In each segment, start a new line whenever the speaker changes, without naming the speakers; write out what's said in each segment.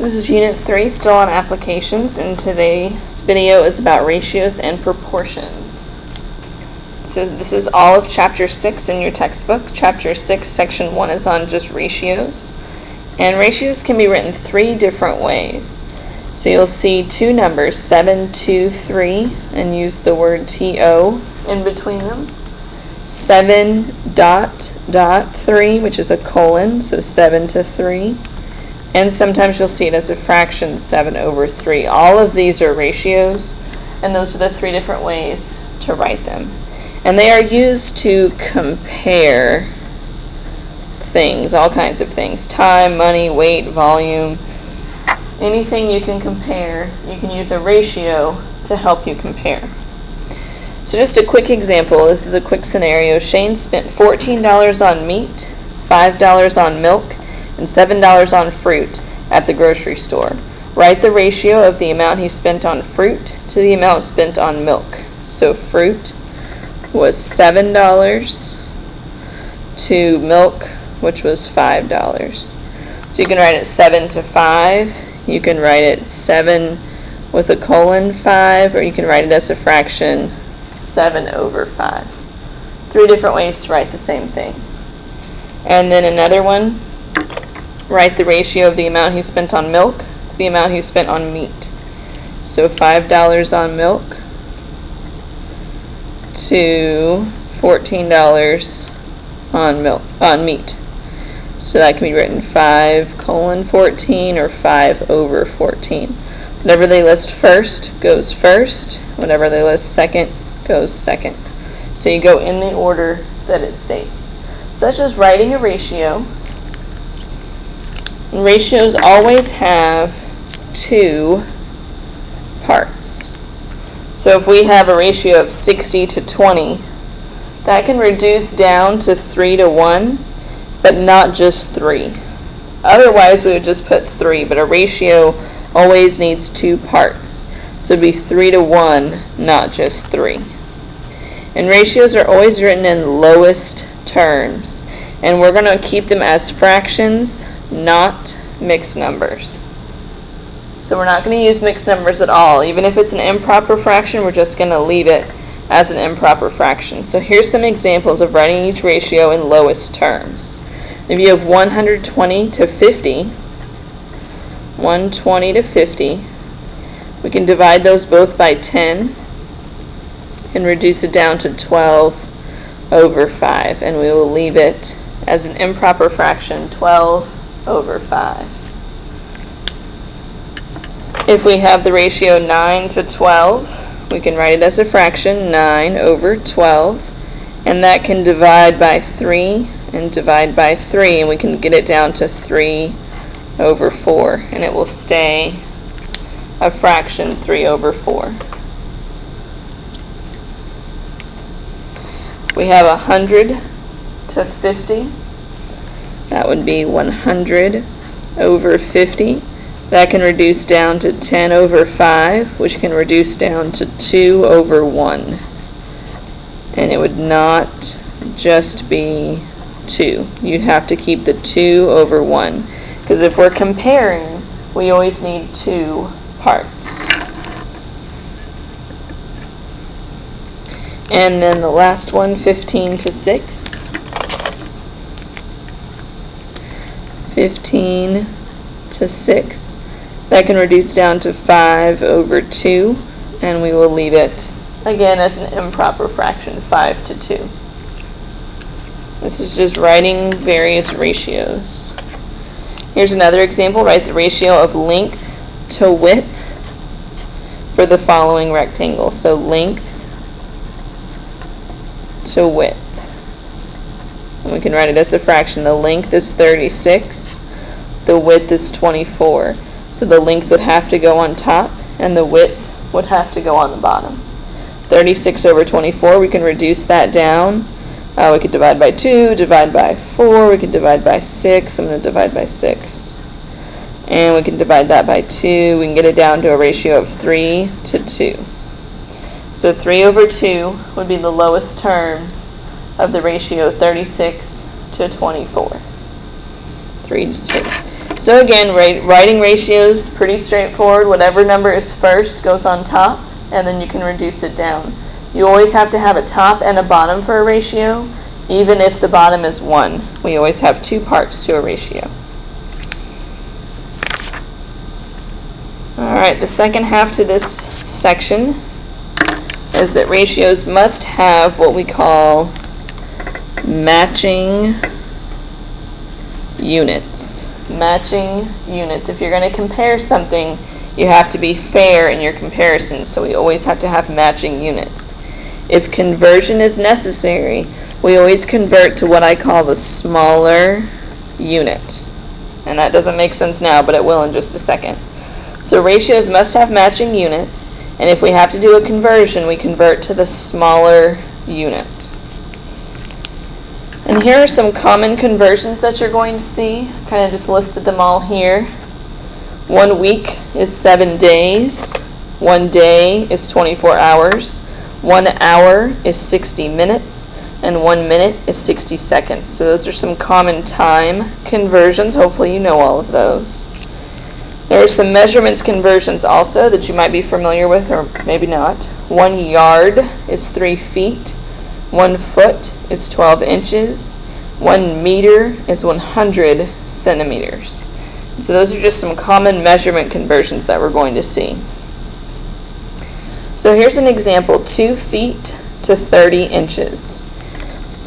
This is Unit 3, still on applications, and today's video is about ratios and proportions. So this is all of Chapter 6 in your textbook. Chapter 6, Section 1 is on just ratios. And ratios can be written three different ways. So you'll see two numbers, 7, 2, 3, and use the word TO in between them. 7 dot 3, which is a colon, so 7 to 3. And sometimes you'll see it as a fraction, 7 over 3. All of these are ratios, and those are the three different ways to write them. And they are used to compare things, all kinds of things. Time, money, weight, volume. Anything you can compare, you can use a ratio to help you compare. So just a quick example, this is a quick scenario. Shane spent $14 on meat, $5 on milk, and $7 on fruit at the grocery store. Write the ratio of the amount he spent on fruit to the amount spent on milk. So fruit was $7 to milk, which was $5. So you can write it 7 to 5. You can write it 7 with a colon 5, or you can write it as a fraction 7 over 5. Three different ways to write the same thing. And then another one, write the ratio of the amount he spent on milk to the amount he spent on meat. So $5 on milk to $14 on meat. So that can be written 5 colon 14 or 5 over 14. Whatever they list first goes first. Whatever they list second goes second. So you go in the order that it states. So that's just writing a ratio. And ratios always have two parts. So if we have a ratio of 60 to 20, that can reduce down to 3 to 1, but not just 3. Otherwise, we would just put 3, but a ratio always needs two parts. So it would be 3 to 1, not just 3. And ratios are always written in lowest terms. And we're going to keep them as fractions, not mixed numbers. So we're not going to use mixed numbers at all. Even if it's an improper fraction, we're just going to leave it as an improper fraction. So here's some examples of writing each ratio in lowest terms. If you have 120 to 50, 120 to 50, we can divide those both by 10 and reduce it down to 12 over 5. And we will leave it as an improper fraction, 12 over 5. If we have the ratio 9 to 12, we can write it as a fraction, 9 over 12, and that can divide by 3 and divide by 3, and we can get it down to 3 over 4, and it will stay a fraction, 3 over 4. We have 100 to 50. That would be 100 over 50. That can reduce down to 10 over 5, which can reduce down to 2 over 1. And it would not just be 2. You'd have to keep the 2 over 1. Because if we're comparing, we always need two parts. And then the last one, 15 to 6. 15 to 6. That can reduce down to 5 over 2, and we will leave it again as an improper fraction, 5 to 2. This is just writing various ratios. Here's another example. Write the ratio of length to width for the following rectangle. So length to width. And we can write it as a fraction. The length is 36. The width is 24. So the length would have to go on top, and the width would have to go on the bottom. 36 over 24, we can reduce that down. We could divide by 2, divide by 4, we could divide by 6. I'm going to divide by 6. And we can divide that by 2. We can get it down to a ratio of 3 to 2. So 3 over 2 would be the lowest terms of the ratio 36 to 24. 3 to 2. So again, writing ratios, pretty straightforward. Whatever number is first goes on top, and then you can reduce it down. You always have to have a top and a bottom for a ratio, even if the bottom is 1. We always have 2 parts to a ratio. Alright, the second half to this section is that ratios must have what we call matching units. Matching units. If you're going to compare something, you have to be fair in your comparison, so we always have to have matching units. If conversion is necessary, we always convert to what I call the smaller unit. And that doesn't make sense now, but it will in just a second. So ratios must have matching units, and if we have to do a conversion, we convert to the smaller unit. And here are some common conversions that you're going to see. Kind of just listed them all here. 1 week is 7 days. 1 day is 24 hours. 1 hour is 60 minutes. And 1 minute is 60 seconds. So those are some common time conversions. Hopefully you know all of those. There are some measurements conversions also that you might be familiar with or maybe not. 1 yard is 3 feet. 1 foot is 12 inches. 1 meter is 100 centimeters. So those are just some common measurement conversions that we're going to see. So here's an example, 2 feet to 30 inches.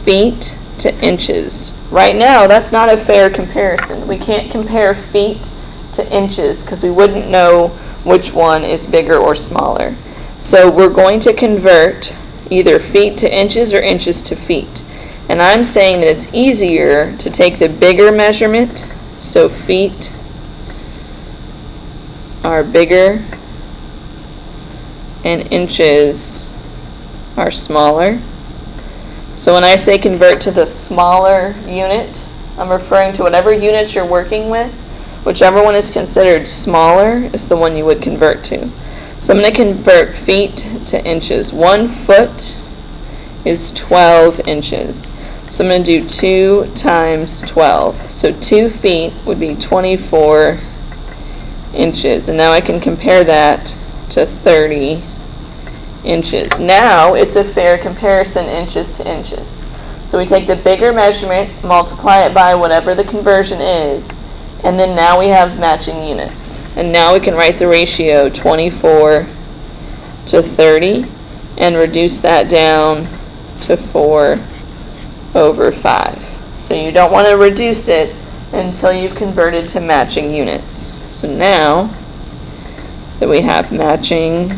Feet to inches. Right now, that's not a fair comparison. We can't compare feet to inches because we wouldn't know which one is bigger or smaller. So we're going to convert either feet to inches or inches to feet. And I'm saying that it's easier to take the bigger measurement, so feet are bigger and inches are smaller. So when I say convert to the smaller unit, I'm referring to whatever units you're working with. Whichever one is considered smaller is the one you would convert to. So I'm going to convert feet to inches. 1 foot is 12 inches. So I'm going to do 2 times 12. So 2 feet would be 24 inches. And now I can compare that to 30 inches. Now it's a fair comparison, inches to inches. So we take the bigger measurement, multiply it by whatever the conversion is, and then now we have matching units. And now we can write the ratio 24 to 30 and reduce that down to 4 over 5. So you don't want to reduce it until you've converted to matching units. So now that we have matching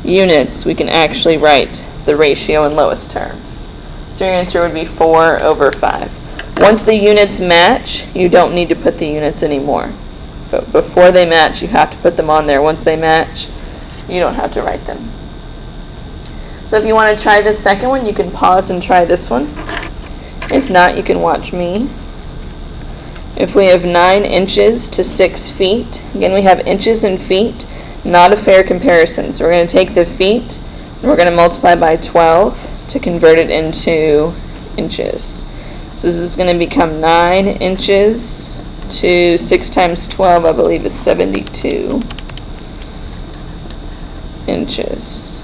units, we can actually write the ratio in lowest terms. So your answer would be 4 over 5. Once the units match, you don't need to put the units anymore. But before they match, you have to put them on there. Once they match, you don't have to write them. So if you want to try this second one, you can pause and try this one. If not, you can watch me. If we have 9 inches to 6 feet, again we have inches and feet, not a fair comparison. So we're going to take the feet and we're going to multiply by 12 to convert it into inches. So this is going to become 9 inches to 6 times 12, I believe, is 72 inches.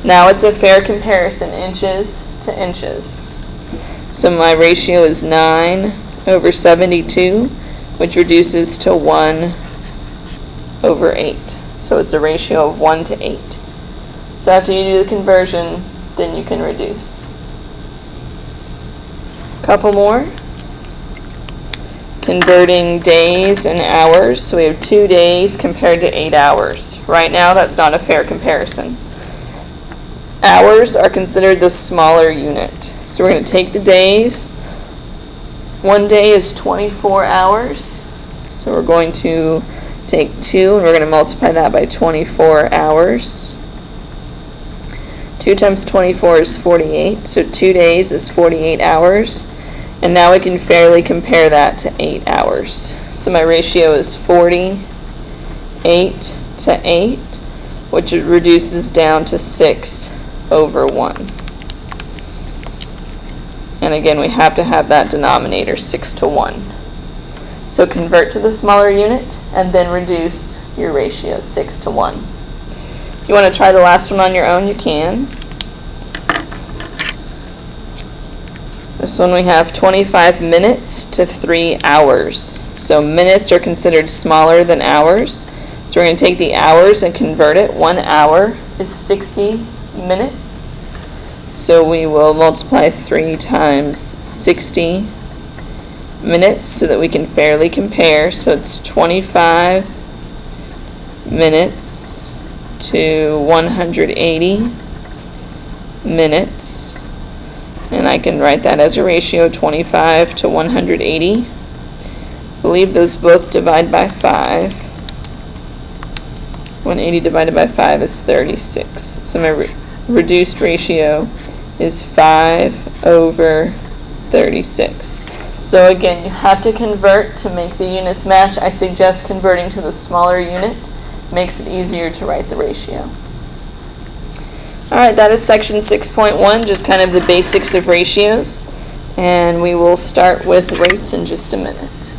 Now it's a fair comparison, inches to inches. So my ratio is 9 over 72, which reduces to 1 over 8. So it's a ratio of 1 to 8. So after you do the conversion, then you can reduce. Couple more. Converting days and hours. So we have 2 days compared to 8 hours. Right now, that's not a fair comparison. Hours are considered the smaller unit. So we're going to take the days. 1 day is 24 hours. So we're going to take 2 and we're going to multiply that by 24 hours. 2 times 24 is 48. So 2 days is 48 hours. And now we can fairly compare that to 8 hours. So my ratio is 48 to 8, which reduces down to 6 over 1. And again, we have to have that denominator 6 to 1. So convert to the smaller unit and then reduce your ratio 6 to 1. If you want to try the last one on your own, you can. This one we have 25 minutes to 3 hours. So minutes are considered smaller than hours. So we're going to take the hours and convert it. 1 hour is 60 minutes. So we will multiply 3 times 60 minutes so that we can fairly compare. So it's 25 minutes to 180 minutes. And I can write that as a ratio, 25 to 180. I believe those both divide by 5. 180 divided by 5 is 36. So my reduced ratio is 5 over 36. So again, you have to convert to make the units match. I suggest converting to the smaller unit. Makes it easier to write the ratio. Alright, that is section 6.1, just kind of the basics of ratios. And we will start with rates in just a minute.